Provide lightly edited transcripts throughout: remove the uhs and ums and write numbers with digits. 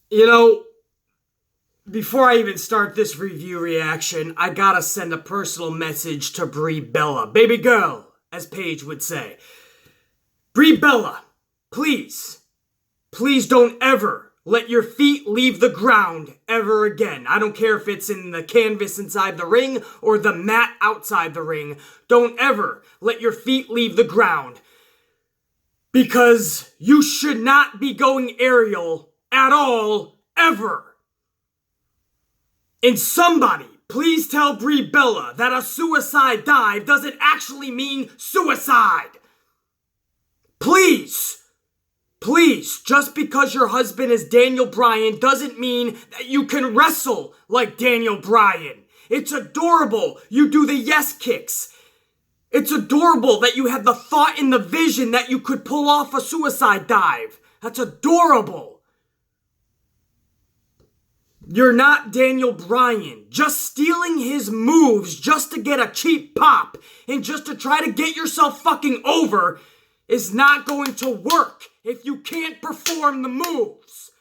You know, before I even start this review reaction, I gotta send a personal message to Brie Bella. Baby girl, as Paige would say. Brie Bella, please, please don't ever let your feet leave the ground ever again. I don't care if it's in the canvas inside the ring or the mat outside the ring. Don't ever let your feet leave the ground. Because you should not be going aerial at all, ever. And somebody, please tell Brie Bella that a suicide dive doesn't actually mean suicide. Please, please, just because your husband is Daniel Bryan doesn't mean that you can wrestle like Daniel Bryan. It's adorable you do the yes kicks. It's adorable that you had the thought and the vision that you could pull off a suicide dive. That's adorable. You're not Daniel Bryan. Just stealing his moves just to get a cheap pop and just to try to get yourself fucking over is not going to work if you can't perform the moves.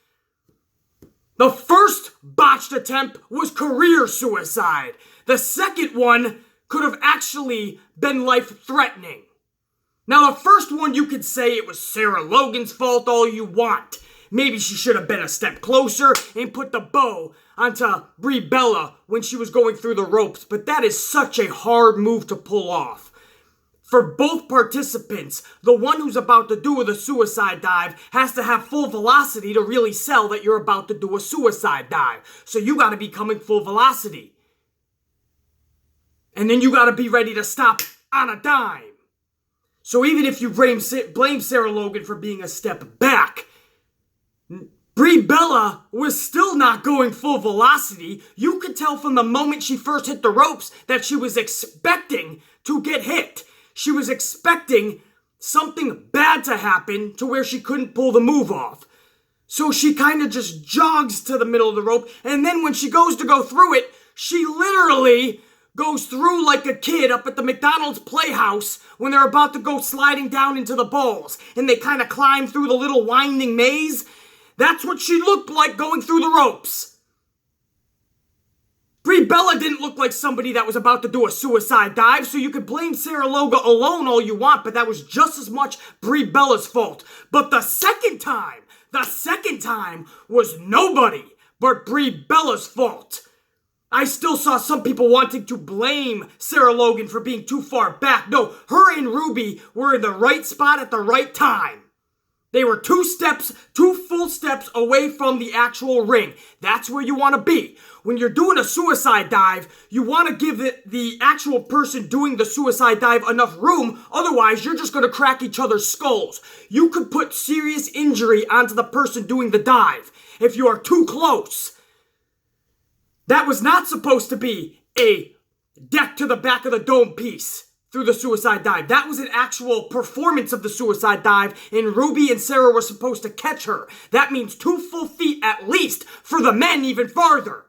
The first botched attempt was career suicide. The second one could have actually been life-threatening. Now, the first one, you could say it was Sarah Logan's fault all you want. Maybe she should have been a step closer and put the bow onto Brie Bella when she was going through the ropes, but that is such a hard move to pull off. For both participants, the one who's about to do the suicide dive has to have full velocity to really sell that you're about to do a suicide dive. So you gotta be coming full velocity. And then you gotta be ready to stop on a dime. So even if you blame Sarah Logan for being a step back, Brie Bella was still not going full velocity. You could tell from the moment she first hit the ropes that she was expecting to get hit. She was expecting something bad to happen to where she couldn't pull the move off. So she kind of just jogs to the middle of the rope, and then when she goes to go through it, she literally goes through like a kid up at the McDonald's Playhouse when they're about to go sliding down into the balls, and they kind of climb through the little winding maze. That's what she looked like going through the ropes. Brie Bella didn't look like somebody that was about to do a suicide dive, so you could blame Sarah Logan alone all you want, but that was just as much Brie Bella's fault. But the second time was nobody but Brie Bella's fault. I still saw some people wanting to blame Sarah Logan for being too far back. No, her and Ruby were in the right spot at the right time. They were two full steps away from the actual ring. That's where you want to be. When you're doing a suicide dive, you want to give the actual person doing the suicide dive enough room. Otherwise, you're just going to crack each other's skulls. You could put serious injury onto the person doing the dive if you are too close. That was not supposed to be a deck to the back of the dome piece through the suicide dive. That was an actual performance of the suicide dive, and Ruby and Sarah were supposed to catch her. That means 2 full feet at least, for the men even farther.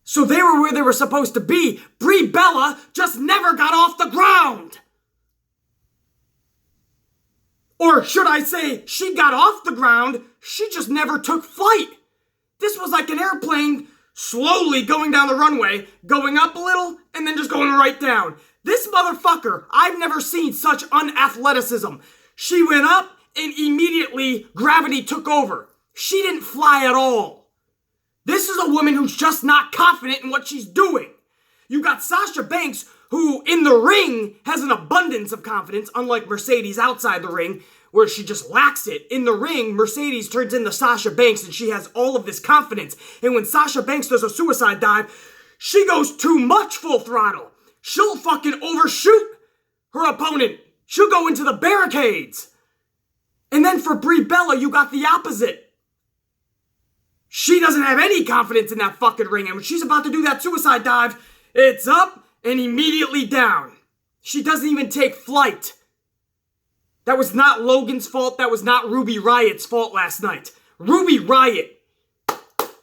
So they were where they were supposed to be. Brie Bella just never got off the ground. Or should I say, she got off the ground, she just never took flight. This was like an airplane slowly going down the runway, going up a little, and then just going right down. This motherfucker, I've never seen such unathleticism. She went up, and immediately gravity took over. She didn't fly at all. This is a woman who's just not confident in what she's doing. You got Sasha Banks, who in the ring has an abundance of confidence, unlike Mercedes outside the ring, where she just lacks it. In the ring, Mercedes turns into Sasha Banks and she has all of this confidence. And when Sasha Banks does a suicide dive, she goes too much full throttle. She'll fucking overshoot her opponent. She'll go into the barricades. And then for Brie Bella, you got the opposite. She doesn't have any confidence in that fucking ring. And when she's about to do that suicide dive, it's up and immediately down. She doesn't even take flight. That was not Logan's fault. That was not Ruby Riot's fault last night. Ruby Riot,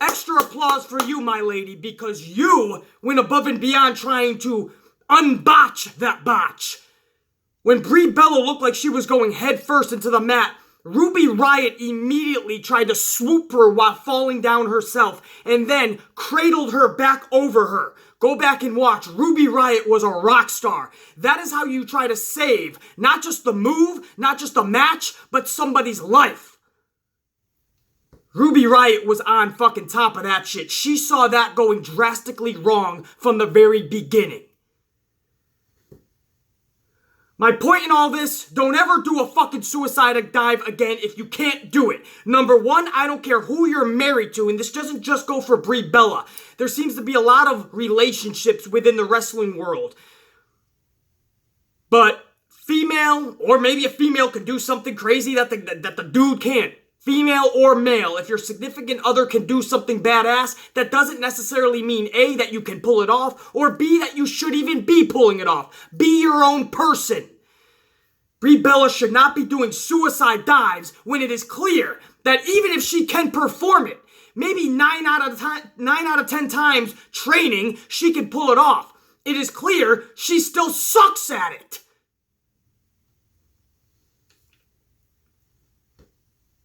extra applause for you, my lady, because you went above and beyond trying to unbotch that botch. When Brie Bella looked like she was going head first into the mat, Ruby Riott immediately tried to swoop her while falling down herself and then cradled her back over her. Go back and watch. Ruby Riott was a rock star. That is how you try to save not just the move, not just a match, but somebody's life. Ruby Riott was on fucking top of that shit. She saw that going drastically wrong from the very beginning. My point in all this, don't ever do a fucking suicide dive again if you can't do it. Number one, I don't care who you're married to, and this doesn't just go for Brie Bella. There seems to be a lot of relationships within the wrestling world. But female, or maybe a female can do something crazy that the dude can't. Female or male, if your significant other can do something badass, that doesn't necessarily mean A, that you can pull it off, or B, that you should even be pulling it off. Be your own person. Brie Bella should not be doing suicide dives when it is clear that even if she can perform it, maybe 9 out of 10 times training, she can pull it off. It is clear she still sucks at it.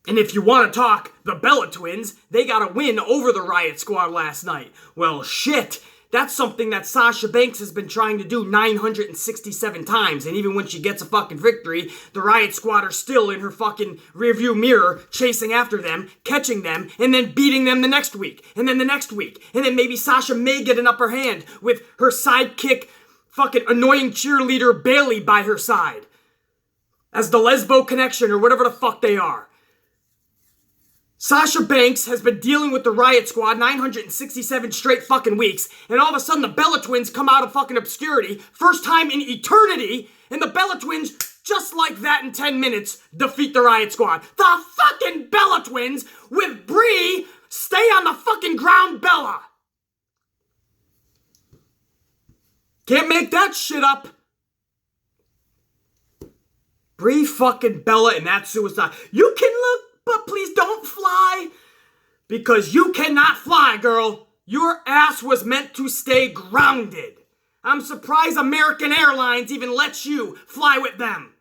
And if you want to talk the Bella twins, they got a win over the Riott Squad last night. Well, shit. That's something that Sasha Banks has been trying to do 967 times. And even when she gets a fucking victory, the Riott Squad are still in her fucking rearview mirror, chasing after them, catching them, and then beating them the next week. And then the next week. And then maybe Sasha may get an upper hand with her sidekick, fucking annoying cheerleader Bailey by her side. As the Lesbo Connection or whatever the fuck they are. Sasha Banks has been dealing with the Riott Squad 967 straight fucking weeks, and all of a sudden the Bella Twins come out of fucking obscurity, first time in eternity, and the Bella Twins, just like that in 10 minutes, defeat the Riott Squad. The fucking Bella Twins with Brie, stay on the fucking ground, Bella. Can't make that shit up. Brie fucking Bella and that suicide. You can look, but please don't fly. Because you cannot fly, girl. Your ass was meant to stay grounded. I'm surprised American Airlines even lets you fly with them.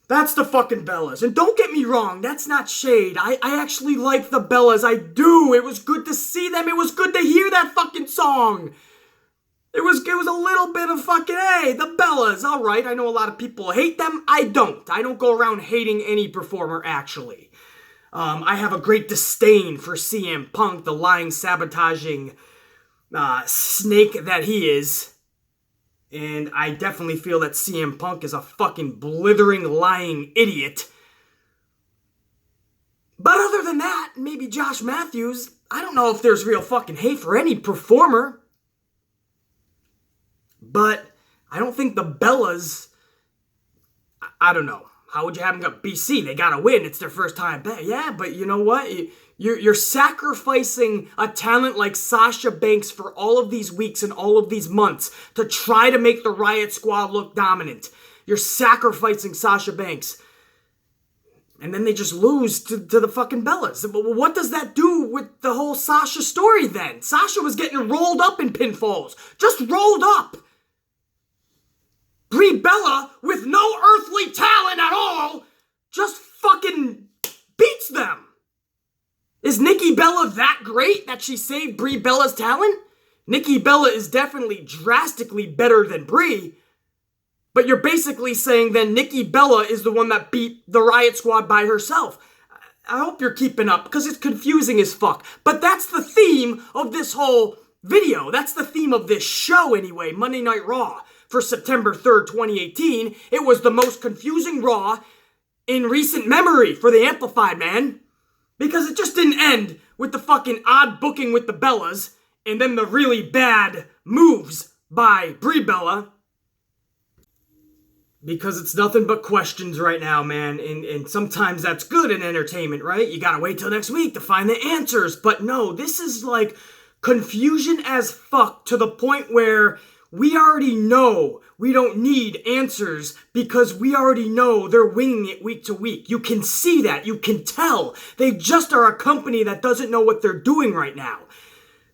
That's the fucking Bellas. And don't get me wrong, that's not shade. I actually like the Bellas. I do. It was good to see them. It was good to hear that fucking song. It was a little bit of fucking, hey, the Bellas, all right. I know a lot of people hate them. I don't. I don't go around hating any performer, actually. I have a great disdain for CM Punk, the lying, sabotaging snake that he is. And I definitely feel that CM Punk is a fucking blithering, lying idiot. But other than that, maybe Josh Matthews, I don't know if there's real fucking hate for any performer. But I don't think the Bellas, I don't know. How would you have them go? BC, they gotta win. It's their first time back. Yeah, but you know what? You're sacrificing a talent like Sasha Banks for all of these weeks and all of these months to try to make the Riott Squad look dominant. You're sacrificing Sasha Banks. And then they just lose to the fucking Bellas. What does that do with the whole Sasha story then? Sasha was getting rolled up in pinfalls. Just rolled up. Brie Bella, with no earthly talent at all, just fucking beats them. Is Nikki Bella that great that she saved Brie Bella's talent? Nikki Bella is definitely drastically better than Brie. But you're basically saying then Nikki Bella is the one that beat the Riott Squad by herself. I hope you're keeping up, because it's confusing as fuck. But that's the theme of this whole video. That's the theme of this show anyway, Monday Night Raw. For September 3rd, 2018, it was the most confusing Raw in recent memory for the Amplified, man. Because it just didn't end with the fucking odd booking with the Bellas and then the really bad moves by Brie Bella. Because it's nothing but questions right now, man. And sometimes that's good in entertainment, right? You gotta wait till next week to find the answers. But no, this is like confusion as fuck to the point where we already know we don't need answers because we already know they're winging it week to week. You can see that. You can tell. They just are a company that doesn't know what they're doing right now.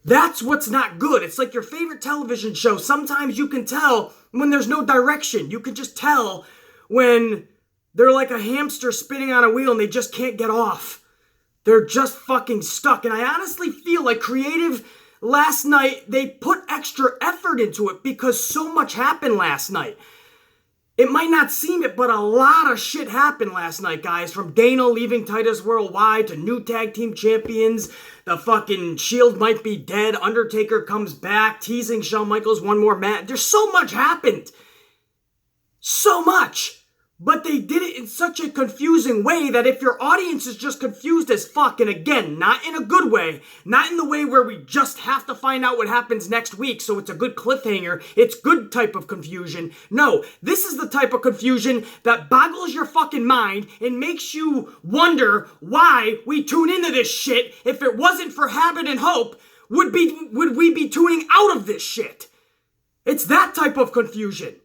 That's what's not good. It's like your favorite television show. Sometimes you can tell when there's no direction. You can just tell when They're like a hamster spinning on a wheel and they just can't get off. They're just fucking stuck. And I honestly feel like creative last night, they put extra effort into it because so much happened last night. It might not seem it, but a lot of shit happened last night, guys. From Dana leaving Titus Worldwide to new tag team champions. The fucking Shield might be dead. Undertaker comes back, teasing Shawn Michaels one more match. There's so much happened. So much. But they did it in such a confusing way that if your audience is just confused as fuck, and again, not in a good way, not in the way where we just have to find out what happens next week so it's a good cliffhanger, it's good type of confusion. No, this is the type of confusion that boggles your fucking mind and makes you wonder why we tune into this shit. If it wasn't for habit and hope, would we be tuning out of this shit? It's that type of confusion.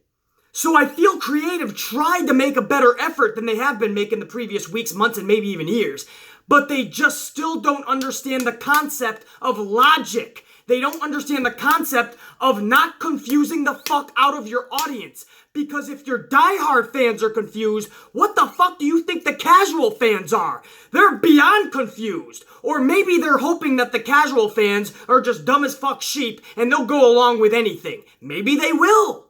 So I feel creative tried to make a better effort than they have been making the previous weeks, months, and maybe even years. But they just still don't understand the concept of logic. They don't understand the concept of not confusing the fuck out of your audience. Because if your diehard fans are confused, what the fuck do you think the casual fans are? They're beyond confused. Or maybe they're hoping that the casual fans are just dumb as fuck sheep and they'll go along with anything. Maybe they will.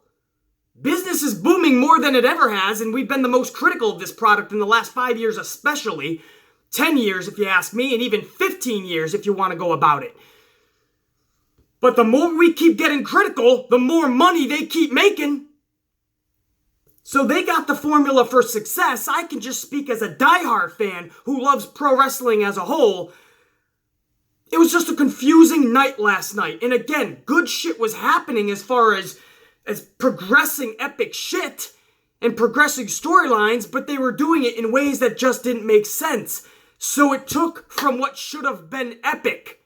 Business is booming more than it ever has, and we've been the most critical of this product in the last 5 years especially. 10 years if you ask me, and even 15 years if you want to go about it. But the more we keep getting critical, the more money they keep making. So they got the formula for success. I can just speak as a diehard fan who loves pro wrestling as a whole. It was just a confusing night last night. And again, good shit was happening as far as progressing epic shit and progressing storylines, but they were doing it in ways that just didn't make sense. So it took from what should have been epic.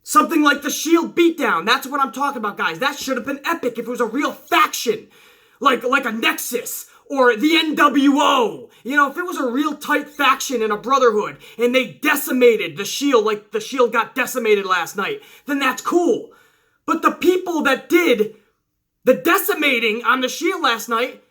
Something like the Shield beatdown. That's what I'm talking about, guys. That should have been epic if it was a real faction. Like a Nexus or the NWO. You know, if it was a real tight faction and a brotherhood and they decimated the Shield like the Shield got decimated last night, then that's cool. But the people that did the decimating on the Shield last night,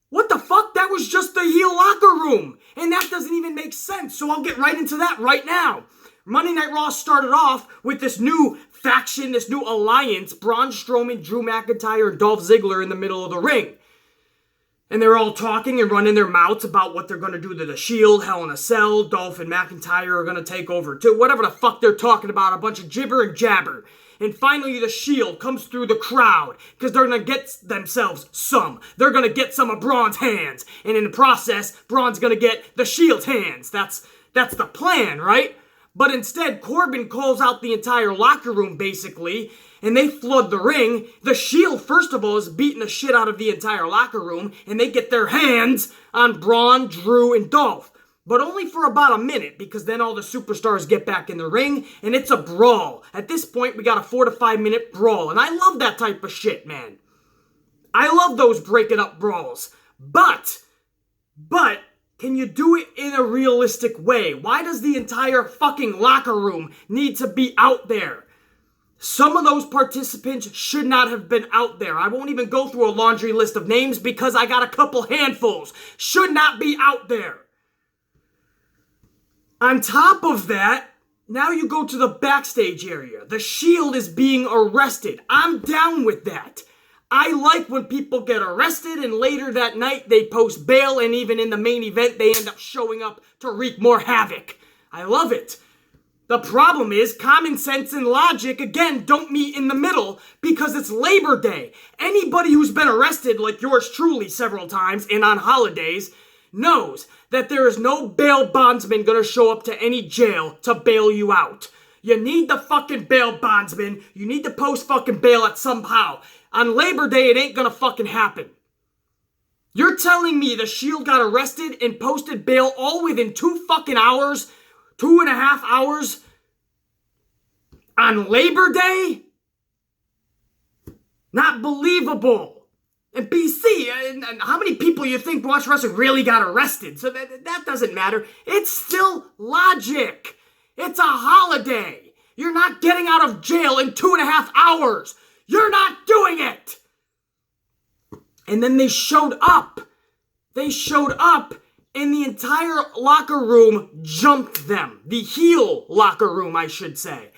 what the fuck? That was just the heel locker room. And that doesn't even make sense. So I'll get right into that right now. Monday Night Raw started off with this new faction, this new alliance, Braun Strowman, Drew McIntyre, and Dolph Ziggler in the middle of the ring. And they're all talking and running their mouths about what they're going to do to the Shield, Hell in a Cell, Dolph and McIntyre are going to take over too. Whatever the fuck they're talking about, a bunch of gibber and jabber. And finally the Shield comes through the crowd because they're going to get themselves some. They're going to get some of Braun's hands. And in the process, Braun's going to get the Shield's hands. That's the plan, right? But instead, Corbin calls out the entire locker room, basically, and they flood the ring. The Shield, first of all, is beating the shit out of the entire locker room, and they get their hands on Braun, Drew, and Dolph. But only for about a minute, because then all the superstars get back in the ring, and it's a brawl. At this point, we got a 4 to 5 minute brawl, and I love that type of shit, man. I love those breaking up brawls. But, can you do it in a realistic way? Why does the entire fucking locker room need to be out there? Some of those participants should not have been out there. I won't even go through a laundry list of names because I got a couple handfuls. Should not be out there. On top of that, now you go to the backstage area. The Shield is being arrested. I'm down with that. I like when people get arrested and later that night they post bail, and even in the main event they end up showing up to wreak more havoc. I love it. The problem is common sense and logic, again, don't meet in the middle because it's Labor Day. Anybody who's been arrested, like yours truly several times and on holidays, knows that there is no bail bondsman gonna show up to any jail to bail you out. You need the fucking bail bondsman. You need to post fucking bail at somehow. On Labor Day, it ain't gonna fucking happen. You're telling me the Shield got arrested and posted bail all within 2 fucking hours? 2.5 hours? On Labor Day? Not believable. And BC, and how many people you think watch wrestling really got arrested? So that doesn't matter. It's still logic. It's a holiday. You're not getting out of jail in 2.5 hours. You're not doing it. And then they showed up. They showed up and the entire locker room jumped them. The heel locker room, I should say.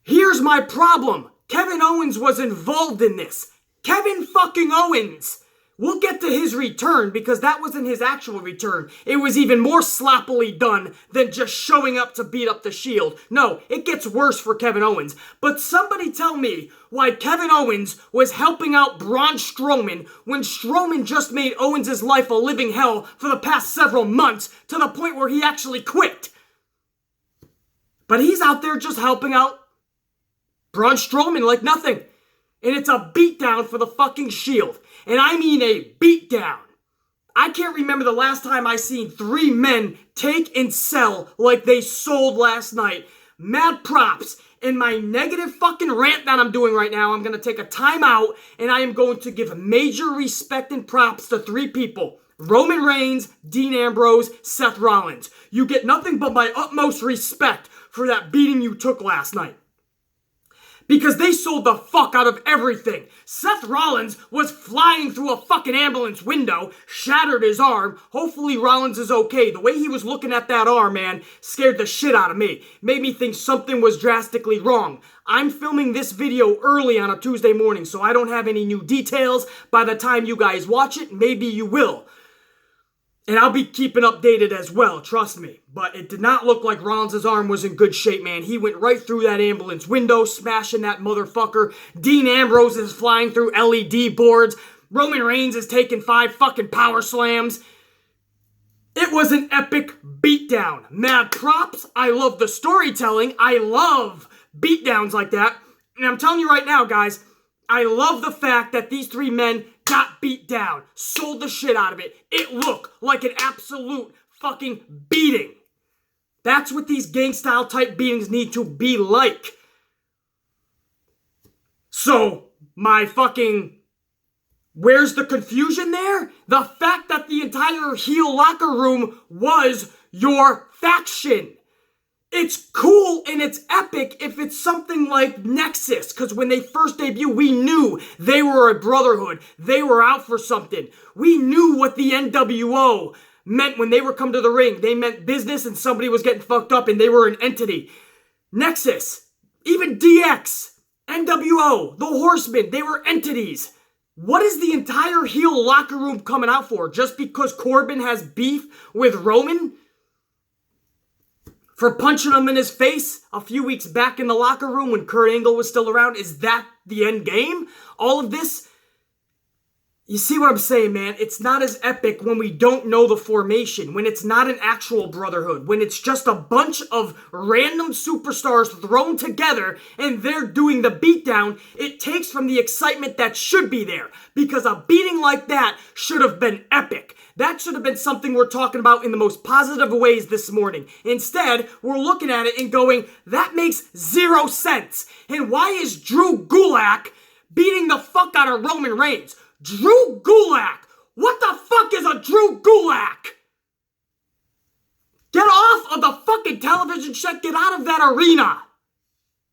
Here's my problem. Kevin Owens was involved in this. Kevin fucking Owens. We'll get to his return because that wasn't his actual return. It was even more sloppily done than just showing up to beat up the Shield. No, it gets worse for Kevin Owens. But somebody tell me why Kevin Owens was helping out Braun Strowman when Strowman just made Owens' life a living hell for the past several months to the point where he actually quit. But he's out there just helping out Braun Strowman like nothing. And it's a beatdown for the fucking Shield. And I mean a beatdown. I can't remember the last time I seen 3 men take and sell like they sold last night. Mad props. In my negative fucking rant that I'm doing right now, I'm going to take a time out and I am going to give major respect and props to 3 people. Roman Reigns, Dean Ambrose, Seth Rollins. You get nothing but my utmost respect for that beating you took last night. Because they sold the fuck out of everything. Seth Rollins was flying through a fucking ambulance window, shattered his arm. Hopefully Rollins is okay. The way he was looking at that arm, man, scared the shit out of me. Made me think something was drastically wrong. I'm filming this video early on a Tuesday morning, so I don't have any new details. By the time you guys watch it, maybe you will. And I'll be keeping updated as well, trust me. But it did not look like Rollins' arm was in good shape, man. He went right through that ambulance window, smashing that motherfucker. Dean Ambrose is flying through LED boards. Roman Reigns is taking 5 fucking power slams. It was an epic beatdown. Mad props. I love the storytelling. I love beatdowns like that. And I'm telling you right now, guys, I love the fact that these 3 men got beat down, sold the shit out of it. It looked like an absolute fucking beating. That's what these gang-style type beatings need to be like. So, my fucking... where's the confusion there? The fact that the entire heel locker room was your faction. It's cool and it's epic if it's something like Nexus, because when they first debuted, we knew they were a brotherhood. They were out for something. We knew what the NWO meant when they were come to the ring. They meant business and somebody was getting fucked up and they were an entity. Nexus, even DX, NWO, the Horsemen, they were entities. What is the entire heel locker room coming out for? Just because Corbin has beef with Roman? For punching him in his face a few weeks back in the locker room when Kurt Angle was still around? Is that the end game? All of this? You see what I'm saying, man? It's not as epic when we don't know the formation, when it's not an actual brotherhood, when it's just a bunch of random superstars thrown together and they're doing the beatdown. It takes from the excitement that should be there, because a beating like that should have been epic. That should have been something we're talking about in the most positive ways this morning. Instead, we're looking at it and going, that makes 0 sense. And why is Drew Gulak beating the fuck out of Roman Reigns? Drew Gulak! What the fuck is a Drew Gulak? Get off of the fucking television set. Get out of that arena.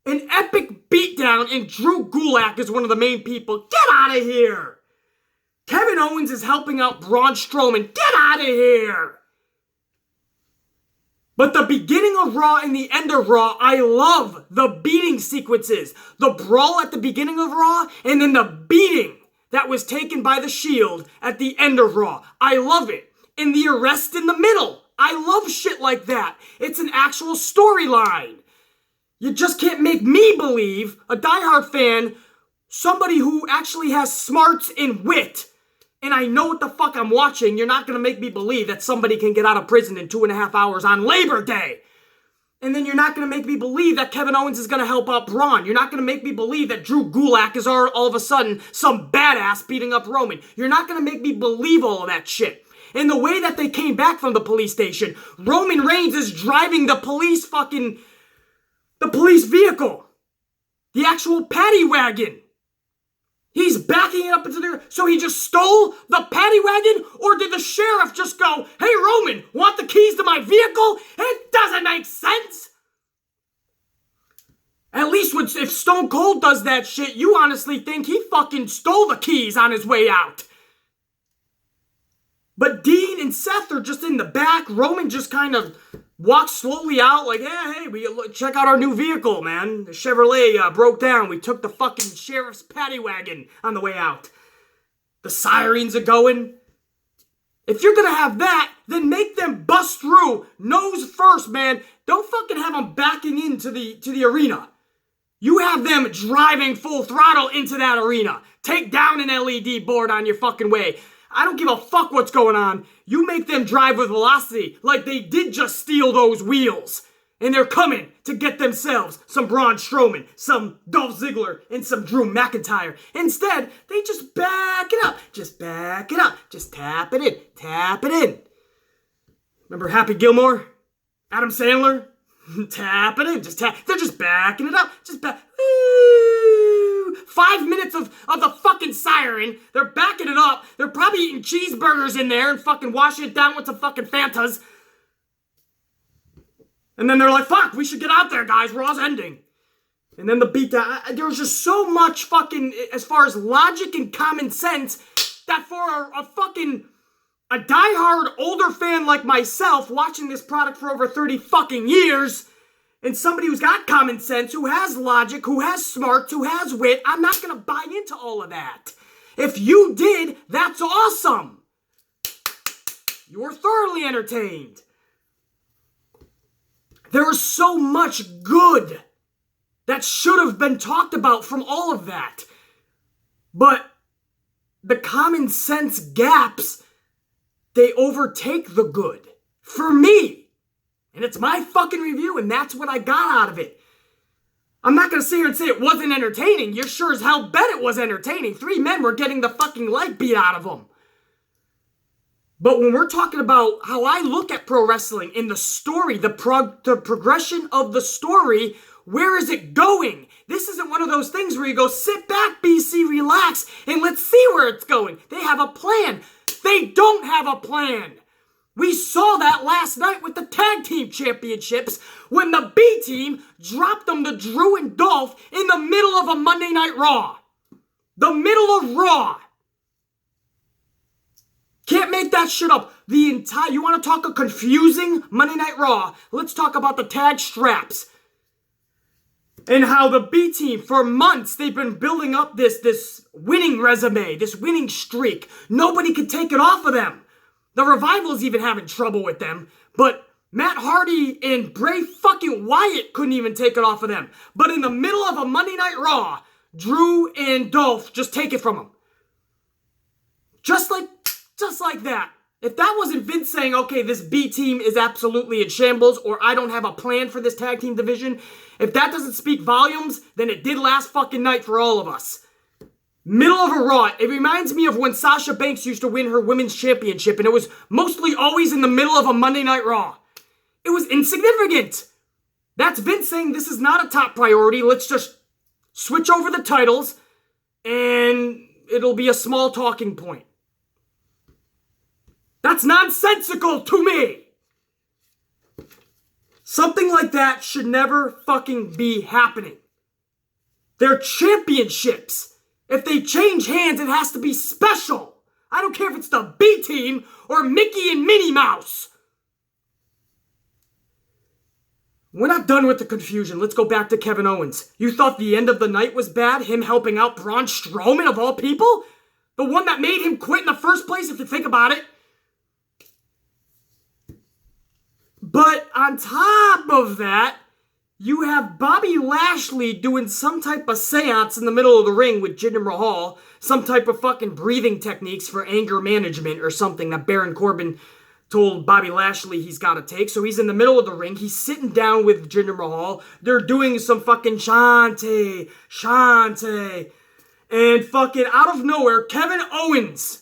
An epic beatdown and Drew Gulak is one of the main people. Get out of here. Kevin Owens is helping out Braun Strowman. Get out of here. But the beginning of Raw and the end of Raw, I love the beating sequences. The brawl at the beginning of Raw and then the beating that was taken by the Shield at the end of Raw. I love it. And the arrest in the middle. I love shit like that. It's an actual storyline. You just can't make me believe, a diehard fan, somebody who actually has smarts and wit, and I know what the fuck I'm watching, you're not going to make me believe that somebody can get out of prison in 2.5 hours on Labor Day. And then you're not going to make me believe that Kevin Owens is going to help out Braun. You're not going to make me believe that Drew Gulak is all of a sudden some badass beating up Roman. You're not going to make me believe all of that shit. And the way that they came back from the police station, Roman Reigns is driving the police vehicle. The actual paddy wagon. He's backing it up into there. So he just stole the paddy wagon? Or did the sheriff just go, hey Roman, want the keys to my vehicle? It doesn't make sense. At least if Stone Cold does that shit, you honestly think he fucking stole the keys on his way out. But Dean and Seth are just in the back. Roman just kind of walks slowly out like, hey, we check out our new vehicle, man. The Chevrolet broke down. We took the fucking sheriff's paddy wagon on the way out. The sirens are going. If you're gonna have that, then make them bust through nose first, man. Don't fucking have them backing into the arena. You have them driving full throttle into that arena. Take down an LED board on your fucking way. I don't give a fuck what's going on. You make them drive with velocity like they did just steal those wheels. And they're coming to get themselves some Braun Strowman, some Dolph Ziggler, and some Drew McIntyre. Instead, they just back it up. Just back it up. Just tap it in. Tap it in. Remember Happy Gilmore? Adam Sandler? Tap it in. Just tap. They're just backing it up. Just back. Woo! 5 minutes of the fucking siren. They're backing it up. They're probably eating cheeseburgers in there and fucking washing it down with some fucking Fantas. And then they're like, fuck, we should get out there, guys. Raw's ending. And then the beatdown. There was just so much fucking, as far as logic and common sense, that for a diehard older fan like myself, watching this product for over 30 fucking years, and somebody who's got common sense, who has logic, who has smarts, who has wit, I'm not going to buy into all of that. If you did, that's awesome. You were thoroughly entertained. There was so much good that should have been talked about from all of that. But the common sense gaps, they overtake the good. For me. And it's my fucking review, and that's what I got out of it. I'm not going to sit here and say it wasn't entertaining. You're sure as hell bet it was entertaining. 3 men were getting the fucking life beat out of them. But when we're talking about how I look at pro wrestling in the story, the progression of the story, where is it going? This isn't one of those things where you go, sit back, BC, relax, and let's see where it's going. They have a plan. They don't have a plan. We saw that last night with the tag team championships when the B team dropped them to Drew and Dolph in the middle of a Monday Night Raw. The middle of Raw. Can't make that shit up. You want to talk a confusing Monday Night Raw? Let's talk about the tag straps. And how the B team, for months, they've been building up this winning resume, this winning streak. Nobody could take it off of them. The Revival's even having trouble with them. But Matt Hardy and Bray fucking Wyatt couldn't even take it off of them. But in the middle of a Monday Night Raw, Drew and Dolph just take it from them. Just like that. If that wasn't Vince saying, okay, this B team is absolutely in shambles, or I don't have a plan for this tag team division, if that doesn't speak volumes, then it did last fucking night for all of us. Middle of a Raw. It reminds me of when Sasha Banks used to win her women's championship, and it was mostly always in the middle of a Monday Night Raw. It was insignificant. That's Vince saying this is not a top priority. Let's just switch over the titles, and it'll be a small talking point. That's nonsensical to me. Something like that should never fucking be happening. They're championships. If they change hands, it has to be special. I don't care if it's the B team or Mickey and Minnie Mouse. We're not done with the confusion. Let's go back to Kevin Owens. You thought the end of the night was bad? Him helping out Braun Strowman of all people? The one that made him quit in the first place, if you think about it. But on top of that, you have Bobby Lashley doing some type of seance in the middle of the ring with Jinder Mahal, some type of fucking breathing techniques for anger management or something that Baron Corbin told Bobby Lashley he's got to take. So he's in the middle of the ring. He's sitting down with Jinder Mahal. They're doing some fucking Shantae. And fucking out of nowhere, Kevin Owens,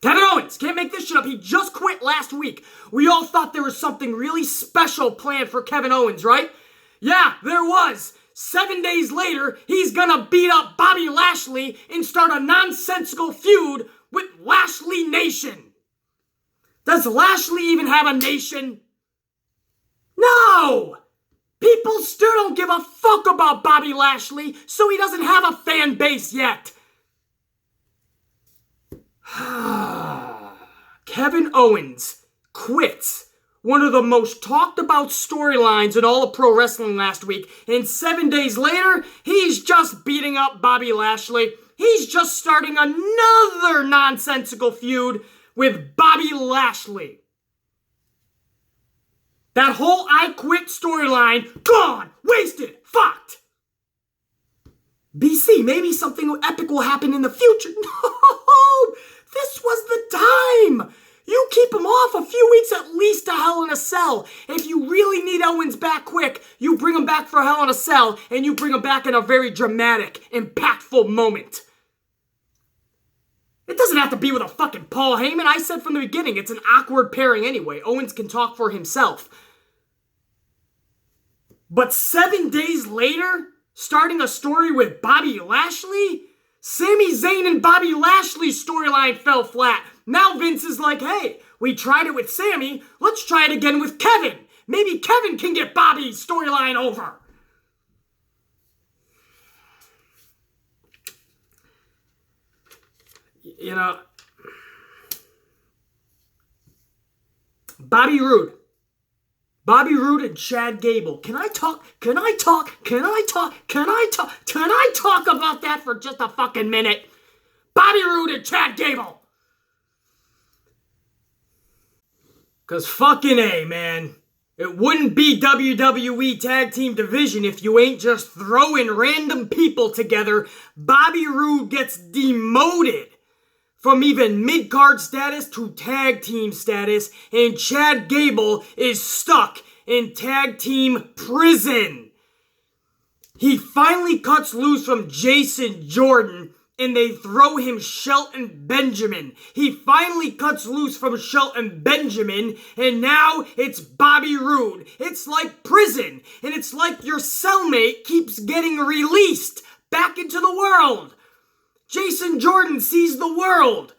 can't make this shit up. He just quit last week. We all thought there was something really special planned for Kevin Owens, right? Yeah, there was. 7 days later, he's gonna beat up Bobby Lashley and start a nonsensical feud with Lashley Nation. Does Lashley even have a nation? No! People still don't give a fuck about Bobby Lashley, so he doesn't have a fan base yet. Kevin Owens quits one of the most talked about storylines in all of pro wrestling last week, and 7 days later, he's just beating up Bobby Lashley. He's just starting another nonsensical feud with Bobby Lashley. That whole I quit storyline, gone, wasted, fucked. BC, maybe something epic will happen in the future. No, this was the time. You keep him off a few weeks at least to Hell in a Cell. If you really need Owens back quick, you bring him back for Hell in a Cell, and you bring him back in a very dramatic, impactful moment. It doesn't have to be with a fucking Paul Heyman. I said from the beginning, it's an awkward pairing anyway. Owens can talk for himself. But 7 days later, starting a story with Bobby Lashley? Sami Zayn and Bobby Lashley's storyline fell flat. Now Vince is like, hey, we tried it with Sami, let's try it again with Kevin. Maybe Kevin can get Bobby's storyline over. You know, Bobby Roode and Chad Gable. Can I talk about that for just a fucking minute? Bobby Roode and Chad Gable. Cause fucking A, man. It wouldn't be WWE Tag Team Division if you ain't just throwing random people together. Bobby Roode gets demoted from even mid-card status to tag team status, and Chad Gable is stuck in tag team prison. He finally cuts loose from Jason Jordan, and they throw him Shelton Benjamin. He finally cuts loose from Shelton Benjamin, and now it's Bobby Roode. It's like prison, and it's like your cellmate keeps getting released back into the world. Jason Jordan sees the world.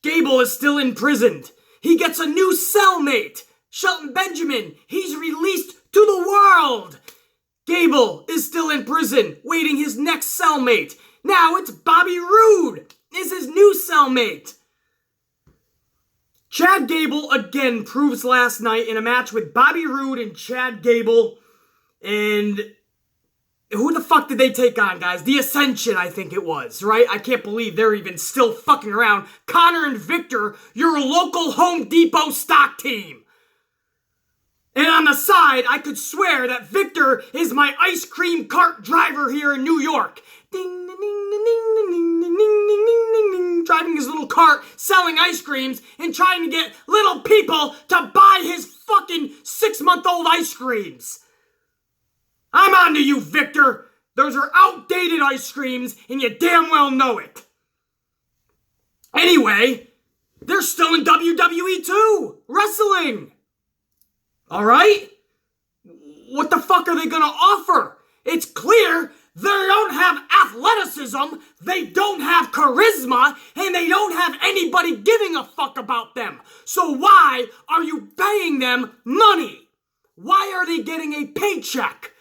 Gable is still imprisoned. He gets a new cellmate. Shelton Benjamin, he's released to the world. Gable is still in prison, waiting his next cellmate. Now it's Bobby Roode is his new cellmate. Chad Gable again proves last night in a match with Bobby Roode and Chad Gable. And who the fuck did they take on, guys? The Ascension, I think it was, right? I can't believe they're even still fucking around. Connor and Victor, your local Home Depot stock team. And on the side, I could swear that Victor is my ice cream cart driver here in New York. Ding, ding, ding, ding, ding, ding, ding, ding, ding, ding, driving his little cart, selling ice creams, and trying to get little people to buy his fucking 6-month-old ice creams. I'm on to you, Victor. Those are outdated ice creams, and you damn well know it. Anyway, they're still in WWE too, wrestling. All right? What the fuck are they gonna offer? It's clear they don't have athleticism, they don't have charisma, and they don't have anybody giving a fuck about them. So why are you paying them money? Why are they getting a paycheck?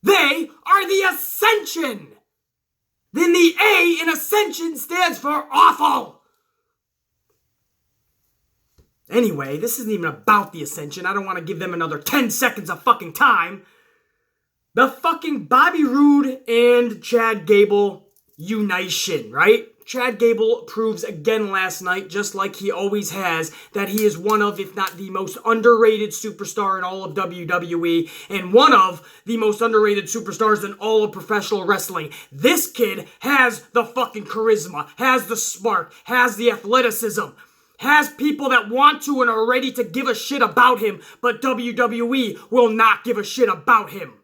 They are the Ascension. Then the A in Ascension stands for awful. Anyway, this isn't even about the Ascension. I don't want to give them another 10 seconds of fucking time. The fucking Bobby Roode and Chad Gable unison, right? Chad Gable proves again last night, just like he always has, that he is one of, if not the most underrated superstar in all of WWE, and one of the most underrated superstars in all of professional wrestling. This kid has the fucking charisma, has the spark, has the athleticism, has people that want to and are ready to give a shit about him, but WWE will not give a shit about him.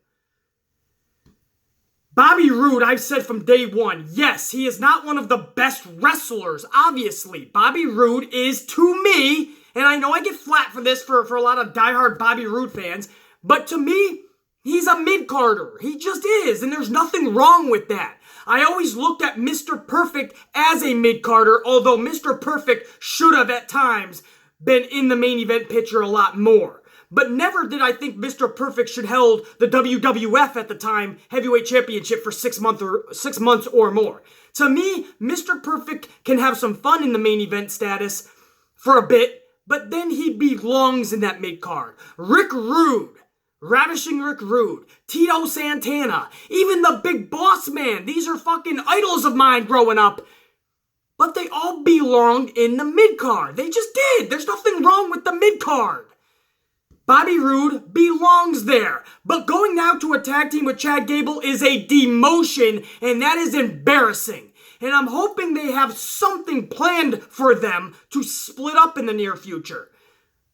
Bobby Roode, I've said from day one, yes, he is not one of the best wrestlers, obviously. Bobby Roode is, to me, and I know I get flat for this for a lot of diehard Bobby Roode fans, but to me, he's a mid-carder. He just is, and there's nothing wrong with that. I always looked at Mr. Perfect as a mid-carder, although Mr. Perfect should have at times been in the main event picture a lot more. But never did I think Mr. Perfect should held the WWF at the time heavyweight championship for 6 months or more. To me, Mr. Perfect can have some fun in the main event status for a bit, but then he belongs in that mid-card. Rick Rude, Ravishing Rick Rude, Tito Santana, even the Big Boss Man. These are fucking idols of mine growing up. But they all belonged in the mid-card. They just did. There's nothing wrong with the mid-card. Bobby Roode belongs there. But going now to a tag team with Chad Gable is a demotion, and that is embarrassing. And I'm hoping they have something planned for them to split up in the near future.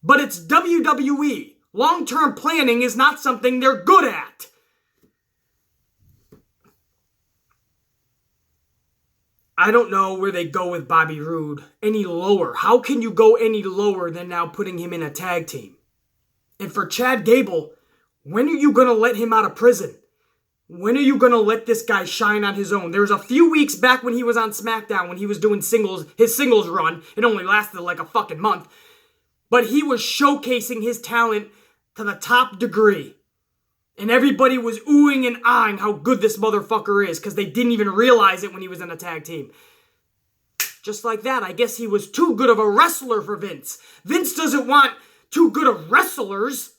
But it's WWE. Long-term planning is not something they're good at. I don't know where they go with Bobby Roode any lower. How can you go any lower than now putting him in a tag team? And for Chad Gable, when are you going to let him out of prison? When are you going to let this guy shine on his own? There was a few weeks back when he was on SmackDown when he was doing his singles run. It only lasted like a fucking month. But he was showcasing his talent to the top degree. And everybody was oohing and ahhing how good this motherfucker is because they didn't even realize it when he was in a tag team. Just like that, I guess he was too good of a wrestler for Vince. Vince doesn't want too good of wrestlers.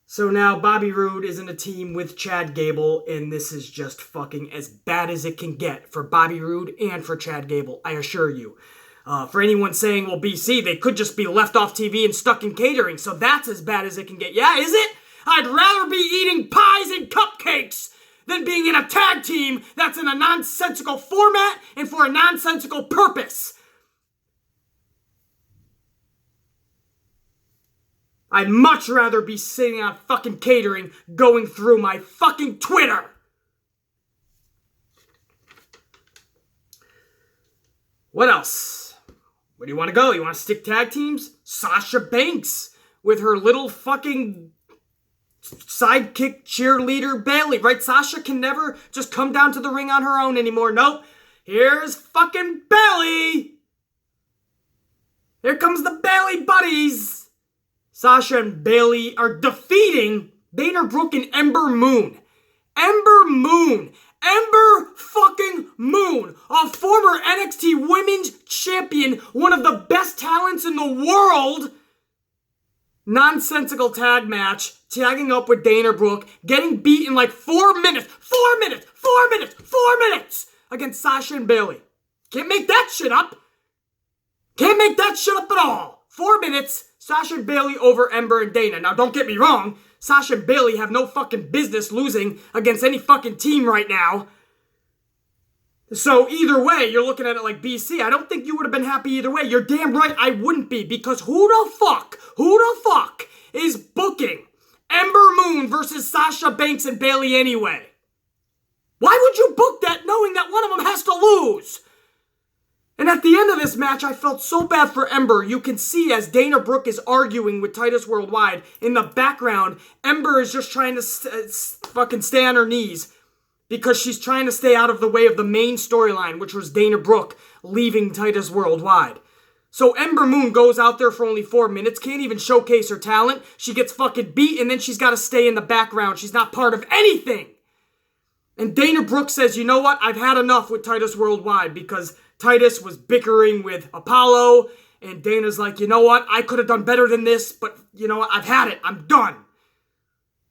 So now Bobby Roode is in a team with Chad Gable, and this is just fucking as bad as it can get for Bobby Roode and for Chad Gable, I assure you. For anyone saying, well, BC, they could just be left off TV and stuck in catering, so that's as bad as it can get. Yeah, is it? I'd rather be eating pies and cupcakes than being in a tag team that's in a nonsensical format and for a nonsensical purpose. I'd much rather be sitting on fucking catering going through my fucking Twitter. What else? Where do you want to go? You want to stick tag teams? Sasha Banks with her little fucking sidekick cheerleader Bailey, right? Sasha can never just come down to the ring on her own anymore. Nope. Here's fucking Bailey. Here comes the Bailey buddies. Sasha and Bailey are defeating Dana Brooke and Ember Moon. Ember Moon. Ember fucking Moon. A former NXT Women's Champion. One of the best talents in the world. Nonsensical tag match. Tagging up with Dana Brooke. Getting beat in like 4 minutes. 4 minutes. 4 minutes. 4 minutes. Against Sasha and Bailey. Can't make that shit up. Can't make that shit up at all. 4 minutes. Sasha and Bailey over Ember and Dana. Now, don't get me wrong. Sasha and Bailey have no fucking business losing against any fucking team right now. So, either way, you're looking at it like BC. I don't think you would have been happy either way. You're damn right I wouldn't be. Because who the fuck is booking Ember Moon versus Sasha Banks and Bailey anyway? Why would you book that knowing that one of them has to lose? And at the end of this match, I felt so bad for Ember. You can see as Dana Brooke is arguing with Titus Worldwide, in the background, Ember is just trying to fucking stay on her knees because she's trying to stay out of the way of the main storyline, which was Dana Brooke leaving Titus Worldwide. So Ember Moon goes out there for only 4 minutes, can't even showcase her talent. She gets fucking beat, and then she's got to stay in the background. She's not part of anything. And Dana Brooke says, you know what? I've had enough with Titus Worldwide because Titus was bickering with Apollo, and Dana's like, you know what? I could have done better than this, but you know what? I've had it. I'm done.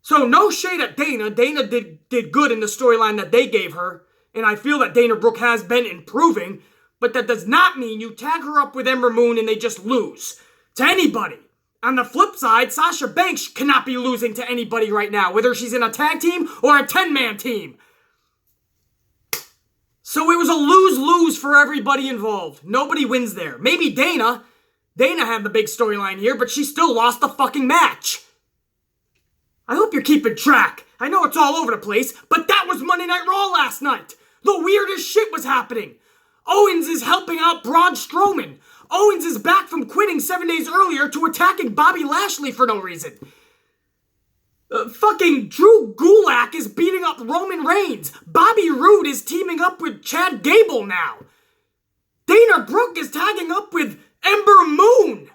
So no shade at Dana. Dana did good in the storyline that they gave her, and I feel that Dana Brooke has been improving, but that does not mean you tag her up with Ember Moon and they just lose to anybody. On the flip side, Sasha Banks cannot be losing to anybody right now, whether she's in a tag team or a 10-man team. So it was a lose-lose for everybody involved. Nobody wins there. Maybe Dana. Dana had the big storyline here, but she still lost the fucking match. I hope you're keeping track. I know it's all over the place, but that was Monday Night Raw last night. The weirdest shit was happening. Owens is helping out Braun Strowman. Owens is back from quitting 7 days earlier to attacking Bobby Lashley for no reason. Fucking Drew Gulak is beating up Roman Reigns. Bobby Roode is teaming up with Chad Gable now. Dana Brooke is tagging up with Ember Moon.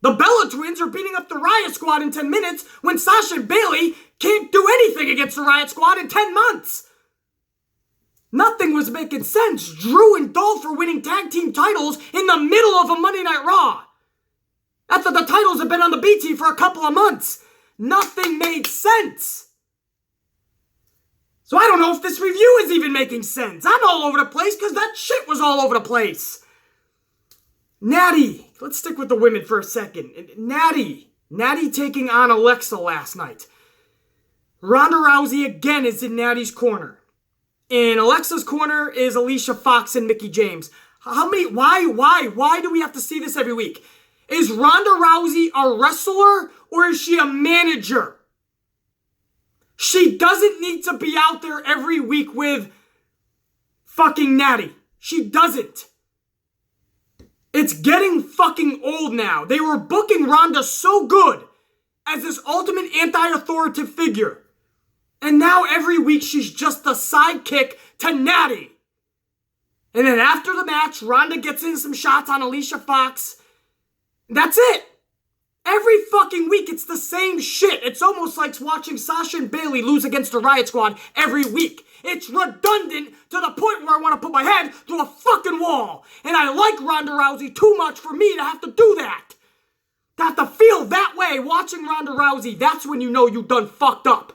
The Bella Twins are beating up the Riot Squad in 10 minutes when Sasha and Bailey can't do anything against the Riot Squad in 10 months. Nothing was making sense. Drew and Dolph are winning tag team titles in the middle of a Monday Night Raw. After the titles have been on the BT for a couple of months. Nothing made sense. So I don't know if this review is even making sense. I'm all over the place because that shit was all over the place. Natty. Let's stick with the women for a second. Natty taking on Alexa last night. Ronda Rousey again is in Natty's corner. In Alexa's corner is Alicia Fox and Mickie James. Why do we have to see this every week? Is Ronda Rousey a wrestler or is she a manager? She doesn't need to be out there every week with fucking Natty. She doesn't. It's getting fucking old now. They were booking Ronda so good as this ultimate anti-authoritative figure. And now every week she's just the sidekick to Natty. And then after the match, Ronda gets in some shots on Alicia Fox. That's it. Every fucking week it's the same shit. It's almost like watching Sasha and Bayley lose against the Riot Squad every week. It's redundant to the point where I want to put my head through a fucking wall. And I like Ronda Rousey too much for me to have to do that. To have to feel that way watching Ronda Rousey. That's when you know you done fucked up.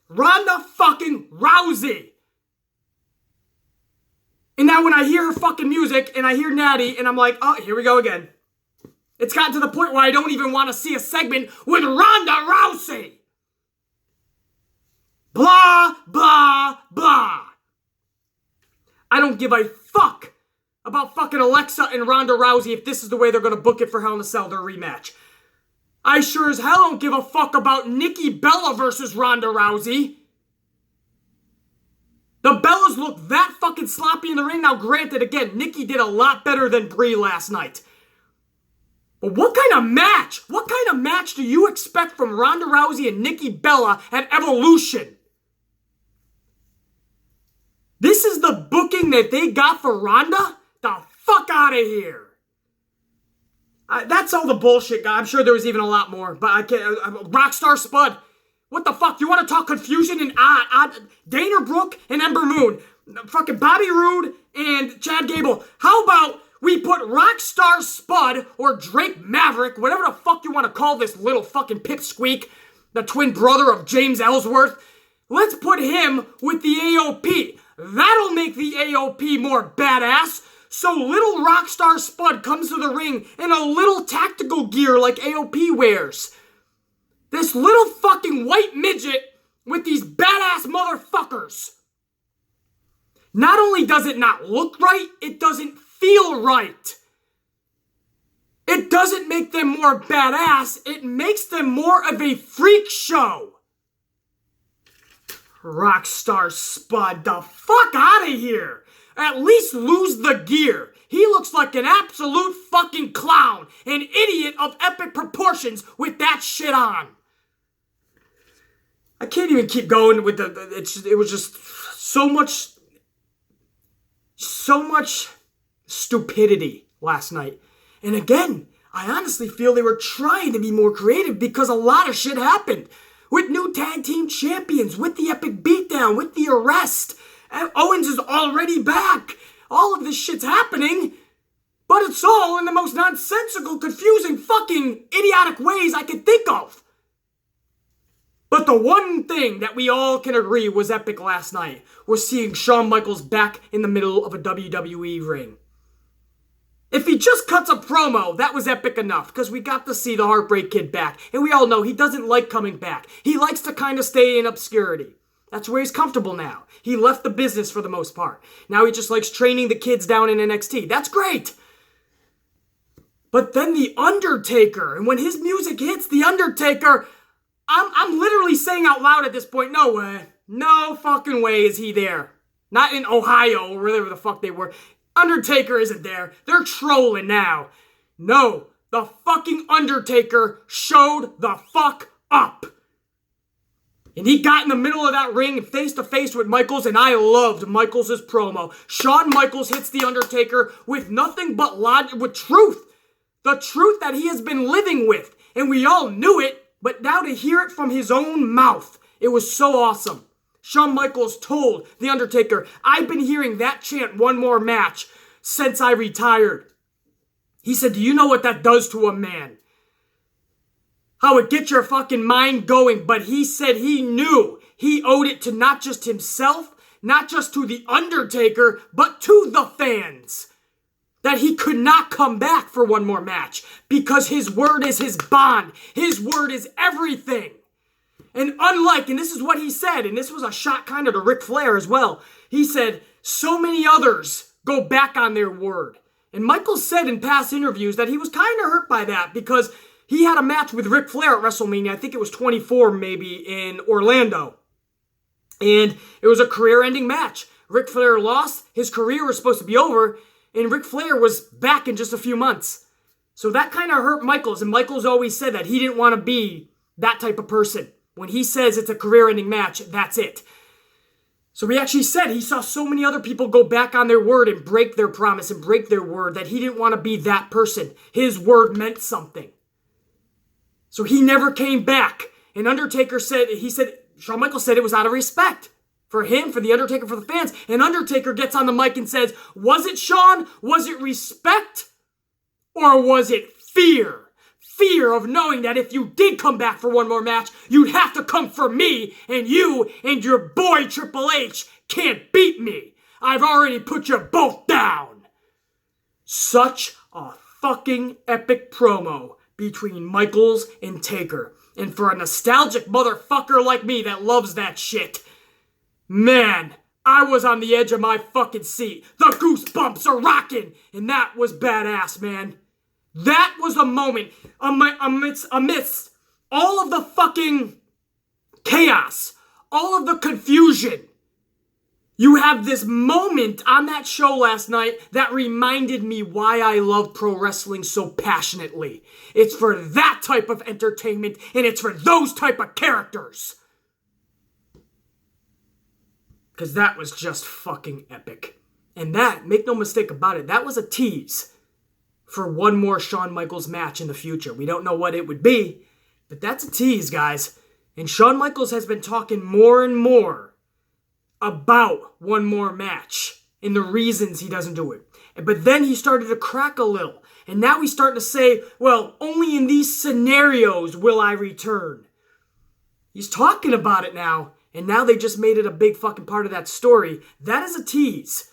Ronda fucking Rousey. And now when I hear her fucking music and I hear Natty and I'm like, oh, here we go again. It's gotten to the point where I don't even want to see a segment with Ronda Rousey. Blah, blah, blah. I don't give a fuck about fucking Alexa and Ronda Rousey if this is the way they're going to book it for Hell in a Cell, their rematch. I sure as hell don't give a fuck about Nikki Bella versus Ronda Rousey. The Bellas look that fucking sloppy in the ring. Now granted, again, Nikki did a lot better than Brie last night. But what kind of match? What kind of match do you expect from Ronda Rousey and Nikki Bella at Evolution? This is the booking that they got for Ronda? The fuck out of here. That's all the bullshit, guy. I'm sure there was even a lot more. But I can't. Rockstar Spud. What the fuck? You want to talk confusion and Dana Brooke and Ember Moon? Fucking Bobby Roode and Chad Gable. How about we put Rockstar Spud or Drake Maverick, whatever the fuck you want to call this little fucking pipsqueak, the twin brother of James Ellsworth. Let's put him with the AOP. That'll make the AOP more badass. So little Rockstar Spud comes to the ring in a little tactical gear like AOP wears. This little fucking white midget with these badass motherfuckers. Not only does it not look right, it doesn't feel right. It doesn't make them more badass, it makes them more of a freak show. Rockstar Spud, the fuck out of here. At least lose the gear. He looks like an absolute fucking clown. An idiot of epic proportions with that shit on. I can't even keep going with it was just so much stupidity last night. And again, I honestly feel they were trying to be more creative because a lot of shit happened. With new tag team champions, with the epic beatdown, with the arrest. Owens is already back. All of this shit's happening. But it's all in the most nonsensical, confusing, fucking idiotic ways I could think of. But the one thing that we all can agree was epic last night was seeing Shawn Michaels back in the middle of a WWE ring. If he just cuts a promo, that was epic enough, because we got to see the Heartbreak Kid back. And we all know he doesn't like coming back. He likes to kind of stay in obscurity. That's where he's comfortable now. He left the business for the most part. Now he just likes training the kids down in NXT. That's great. But then the Undertaker, and when his music hits, the Undertaker, I'm literally saying out loud at this point, no way. No fucking way is he there. Not in Ohio or wherever the fuck they were. Undertaker isn't there. They're trolling now. No, the fucking Undertaker showed the fuck up. And he got in the middle of that ring face to face with Michaels, and I loved Michaels' promo. Shawn Michaels hits the Undertaker with nothing but logic, with truth. The truth that he has been living with. And we all knew it, but now to hear it from his own mouth, it was so awesome. Shawn Michaels told The Undertaker, "I've been hearing that chant, 1 more match, since I retired." He said, "Do you know what that does to a man? How it gets your fucking mind going." But he said he knew he owed it to not just himself, not just to The Undertaker, but to the fans, that he could not come back for 1 more match because his word is his bond. His word is everything. And and this is what he said, and this was a shot kind of to Ric Flair as well. He said, so many others go back on their word. And Michaels said in past interviews that he was kind of hurt by that because he had a match with Ric Flair at WrestleMania, I think it was 24 maybe, in Orlando. And it was a career-ending match. Ric Flair lost, his career was supposed to be over, and Ric Flair was back in just a few months. So that kind of hurt Michaels, and Michaels always said that he didn't want to be that type of person. When he says it's a career-ending match, that's it. So he actually said he saw so many other people go back on their word and break their promise and break their word that he didn't want to be that person. His word meant something. So he never came back. And Undertaker said, Shawn Michaels said it was out of respect for him, for The Undertaker, for the fans. And Undertaker gets on the mic and says, was it, Shawn? Was it respect? Or was it fear? Fear of knowing that if you did come back for 1 more match, you'd have to come for me, and you and your boy Triple H can't beat me. I've already put you both down. Such a fucking epic promo between Michaels and Taker. And for a nostalgic motherfucker like me that loves that shit, man, I was on the edge of my fucking seat. The goosebumps are rocking, and that was badass, man. That was a moment amidst all of the fucking chaos, all of the confusion. You have this moment on that show last night that reminded me why I love pro wrestling so passionately. It's for that type of entertainment, and it's for those type of characters. Because that was just fucking epic. And that, make no mistake about it, that was a tease for 1 more Shawn Michaels match in the future. We don't know what it would be, but that's a tease, guys. And Shawn Michaels has been talking more and more about 1 more match and the reasons he doesn't do it. But then he started to crack a little. And now he's starting to say, well, only in these scenarios will I return. He's talking about it now, and now they just made it a big fucking part of that story. That is a tease.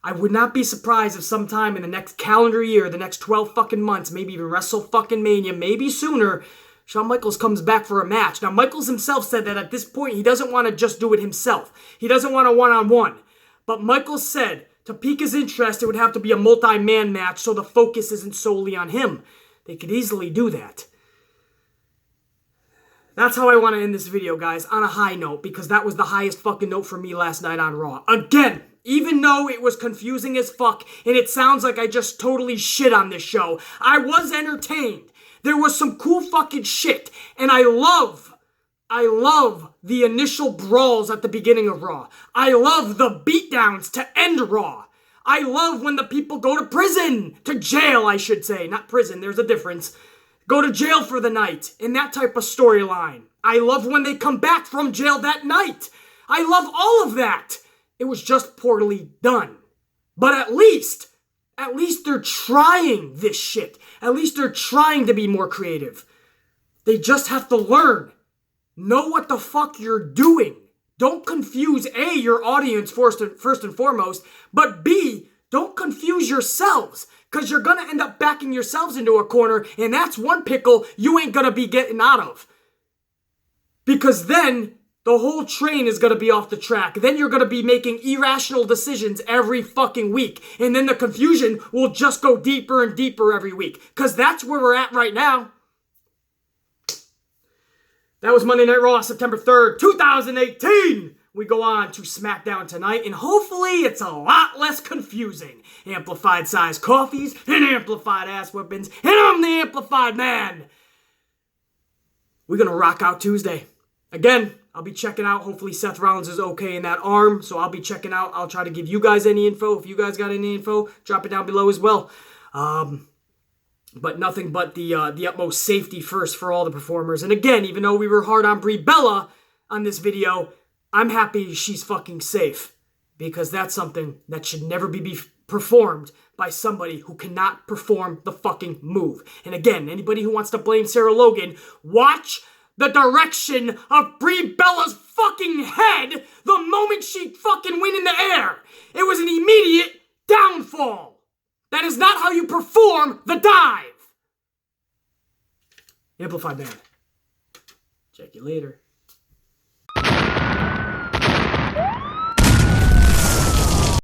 I would not be surprised if sometime in the next calendar year, the next 12 fucking months, maybe even WrestleMania, maybe sooner, Shawn Michaels comes back for a match. Now, Michaels himself said that at this point, he doesn't want to just do it himself. He doesn't want a one-on-one. But Michaels said, to pique his interest, it would have to be a multi-man match so the focus isn't solely on him. They could easily do that. That's how I want to end this video, guys, on a high note, because that was the highest fucking note for me last night on Raw. Again, even though it was confusing as fuck, and it sounds like I just totally shit on this show, I was entertained. There was some cool fucking shit, and I love the initial brawls at the beginning of Raw. I love the beatdowns to end Raw. I love when the people go to prison, to jail, I should say, not prison, there's a difference. Go to jail for the night, in that type of storyline. I love when they come back from jail that night. I love all of that. It was just poorly done. But at least they're trying this shit. At least they're trying to be more creative. They just have to learn. Know what the fuck you're doing. Don't confuse A, your audience first and foremost, but B, don't confuse yourselves. Because you're going to end up backing yourselves into a corner, and that's one pickle you ain't going to be getting out of. Because then the whole train is going to be off the track. Then you're going to be making irrational decisions every fucking week. And then the confusion will just go deeper and deeper every week. Because that's where we're at right now. That was Monday Night Raw, September 3rd, 2018. We go on to SmackDown tonight, and hopefully it's a lot less confusing. Amplified size coffees and amplified ass whippings, and I'm the amplified man. We're going to rock out Tuesday. Again, I'll be checking out. Hopefully Seth Rollins is okay in that arm, so I'll be checking out. I'll try to give you guys any info. If you guys got any info, drop it down below as well. But nothing but the utmost safety first for all the performers. And again, even though we were hard on Brie Bella on this video, I'm happy she's fucking safe, because that's something that should never be performed by somebody who cannot perform the fucking move. And again, anybody who wants to blame Sarah Logan, watch the direction of Brie Bella's fucking head the moment she fucking went in the air. It was an immediate downfall. That is not how you perform the dive. Amplified Man. Check you later.